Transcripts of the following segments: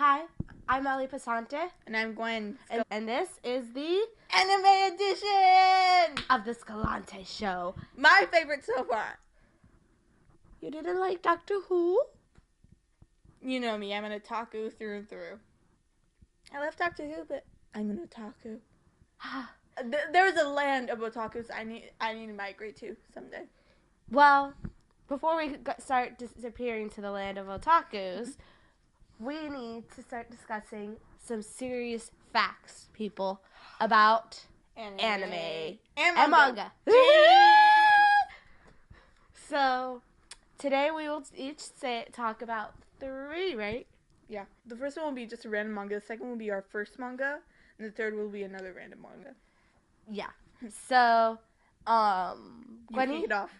Hi, I'm Ellie Pasante. And I'm Gwen. And this is the Anime edition of the Scullante show. My favorite so far. You didn't like Doctor Who? You know me, I'm an otaku through and through. I love Doctor Who, but I'm an otaku. There's a land of otakus I need to migrate to someday. Well, before we start disappearing to the land of otakus, we need to start discussing some serious facts, people, about anime and manga. So, today we will each talk about 3, right? Yeah. The first one will be just a random manga. The second will be our first manga. And the third will be another random manga. Yeah. So, You kick it off.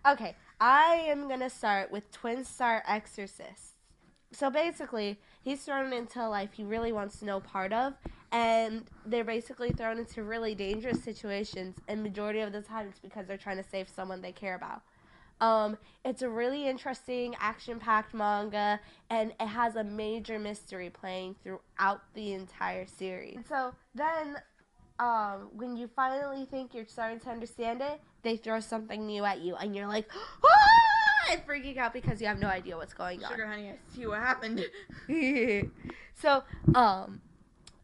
Okay, I am going to start with Twin Star Exorcist. So basically, he's thrown into a life he really wants to know part of, and they're basically thrown into really dangerous situations, and majority of the time it's because they're trying to save someone they care about. It's a really interesting, action-packed manga, and it has a major mystery playing throughout the entire series. And so then, when you finally think you're starting to understand it, they throw something new at you, and you're like, ah! And freaking out because you have no idea what's going on. Sugar honey, I see what happened. So,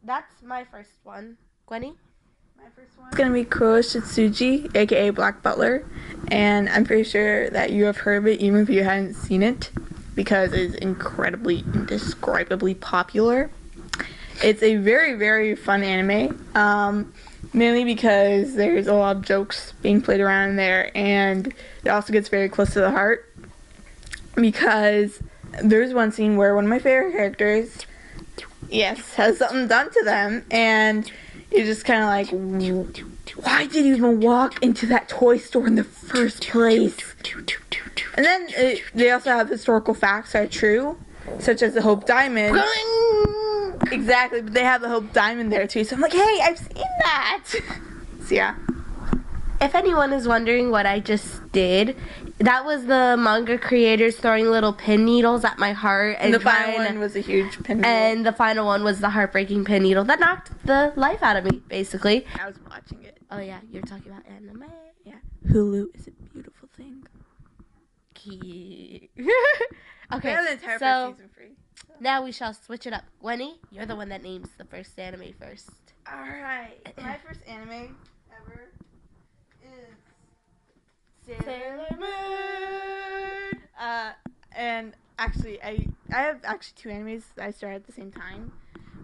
that's my first one. Gwenny? My first one is going to be Kuro Shitsuji, aka Black Butler. And I'm pretty sure that you have heard of it even if you hadn't seen it, because it is incredibly, indescribably popular. It's a very, very fun anime, mainly because there's a lot of jokes being played around in there, and it also gets very close to the heart, because there's one scene where one of my favorite characters, has something done to them, and you're just kind of like, why did you even walk into that toy store in the first place? And then they also have historical facts that are true, such as the Hope Diamond. Exactly, but they have the Hope Diamond there too, so I'm like, hey, I've seen that! So yeah. If anyone is wondering what I just did, that was the manga creators throwing little pin needles at my heart. And the final one was a huge pin needle. And the final one was the heartbreaking pin needle that knocked the life out of me, basically. I was watching it. Oh yeah, you're talking about anime. Yeah. Hulu is a beautiful thing. Okay, the entire first season free. Now we shall switch it up. Gwenny, you're the one that names the first anime first. Alright. My first anime ever is Sailor Moon. And actually, I have actually 2 animes that I started at the same time.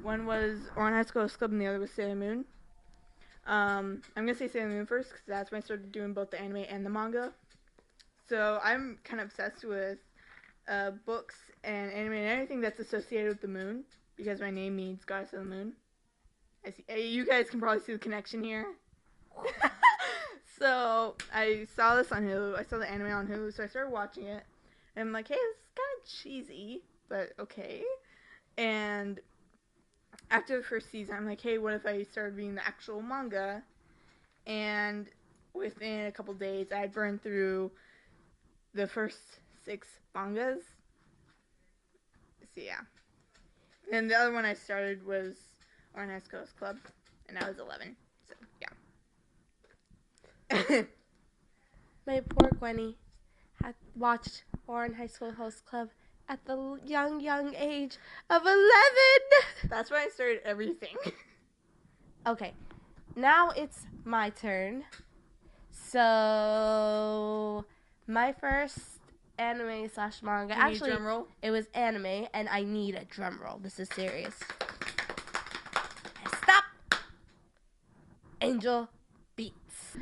One was Orange High School Host Club, and the other was Sailor Moon. I'm gonna say Sailor Moon first because that's when I started doing both the anime and the manga. So I'm kind of obsessed with books and anime and everything that's associated with the moon, because my name means Goddess of the Moon. I see. You guys can probably see the connection here. So I saw this on Hulu. I saw the anime on Hulu, so I started watching it. And I'm like, hey, this is kind of cheesy, but okay. And after the first season, I'm like, hey, what if I started reading the actual manga? And within a couple days, I burned through the first 6 mangas. So yeah. And the other one I started was Orange High School Host Club, and I was 11. So yeah. My poor Gwenny had watched Orange High School Host Club at the young age of 11. That's why I started everything. Okay, now it's my turn. So, my first anime / manga. Actually, drum roll? It was anime, and I need a drum roll. This is serious. Stop! Angel Beats.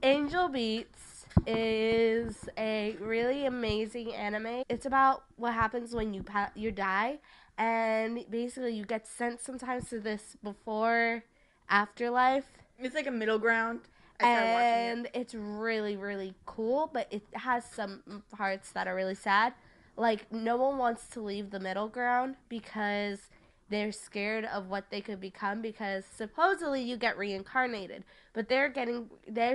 Angel Beats is a really amazing anime. It's about what happens when you die, and basically you get sent sometimes to this before afterlife. It's like a middle ground. And it's really, really cool, but it has some parts that are really sad. Like, no one wants to leave the middle ground because they're scared of what they could become, because supposedly you get reincarnated, but they're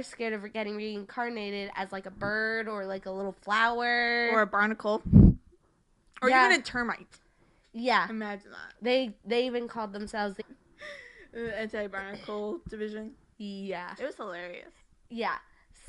scared of getting reincarnated as like a bird or like a little flower or a barnacle or even a termite. Yeah. Imagine that. They even called themselves The anti-barnacle division. Yeah. It was hilarious. Yeah.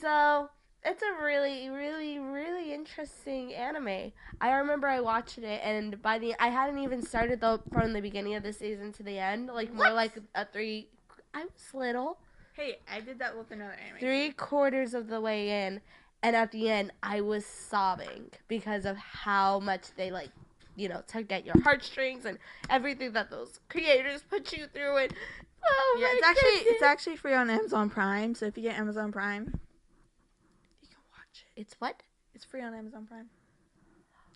So it's a really, really, really interesting anime. I remember I watched it, and I hadn't even started from the beginning of the season to the end. Like more What? like a three. I was little. Hey, I did that with another anime. 3/4 of the way in, and at the end, I was sobbing because of how much they tug at your heartstrings and everything that those creators put you through. And oh Yeah, my it's actually free on Amazon Prime. So if you get Amazon Prime, you can watch it. It's what? It's free on Amazon Prime.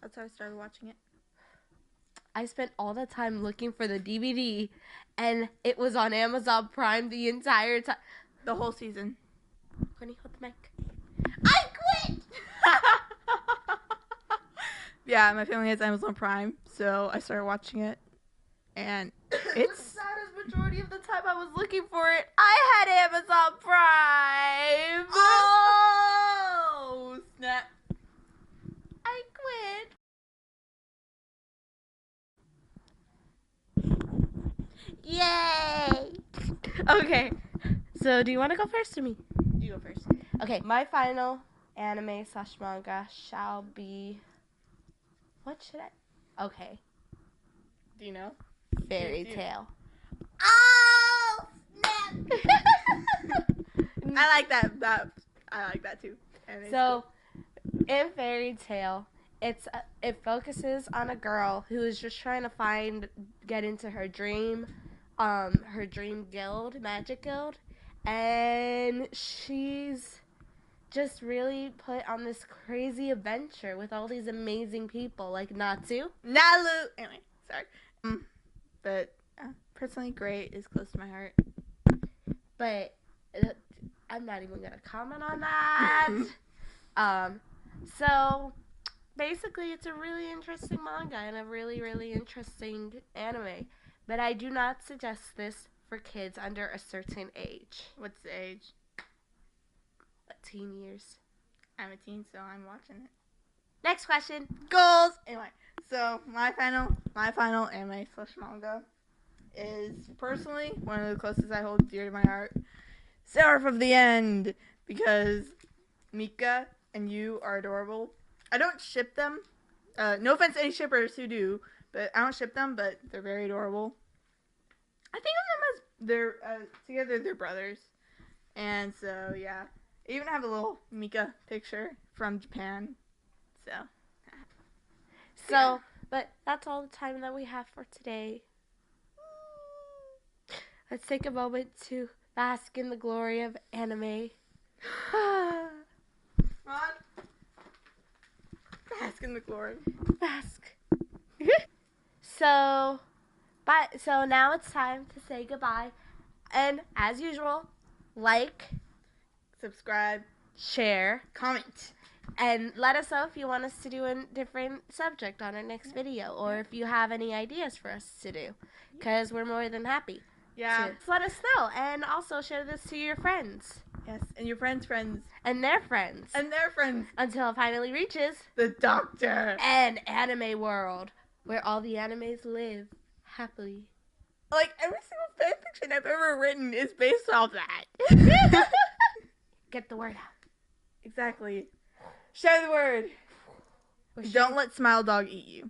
That's how I started watching it. I spent all the time looking for the DVD, and it was on Amazon Prime the entire time. The whole season. Courtney, hold the mic. I quit! Yeah, my family has Amazon Prime, so I started watching it, and it's The saddest majority of the time I was looking for it, I had Amazon Prime. Oh snap! I quit. Yay! Okay, so do you want to go first or me? You go first. Okay, my final anime / manga shall be. What should I? Okay, Do you know? Fairy Do you- Tale. Oh snap! I like that. I like that too. So, in Fairy Tale, it focuses on a girl who is just trying to get into her dream guild, magic guild, and she's just really put on this crazy adventure with all these amazing people like Natsu. Nalu. Anyway, sorry. But personally, Gray is close to my heart. But I'm not even gonna comment on that. So basically, it's a really interesting manga and a really, really interesting anime. But I do not suggest this for kids under a certain age. What's the age? Teen years. I'm a teen, so I'm watching it. Next question. Goals. Anyway, so my final anime / manga is personally one of the closest I hold dear to my heart. Seraph of the End, because Mika and you are adorable. I don't ship them. No offense to any shippers who do, but I don't ship them. But they're very adorable. I think of them as together they're brothers, and so yeah. I even have a little Mika picture from Japan. So, but that's all the time that we have for today. Let's take a moment to bask in the glory of anime. Ron, bask in the glory. Bask. So now it's time to say goodbye. And as usual, like, Subscribe, share, comment, and let us know if you want us to do a different subject on our next video, or if you have any ideas for us to do, because we're more than happy. Yeah. Just let us know, and also share this to your friends. Yes, and your friends' friends. And their friends. And their friends. Until it finally reaches The Doctor. an anime world where all the animes live happily. Like, every single fanfiction I've ever written is based off that. Get the word out. Exactly. Share the word. Don't let Smile Dog eat you.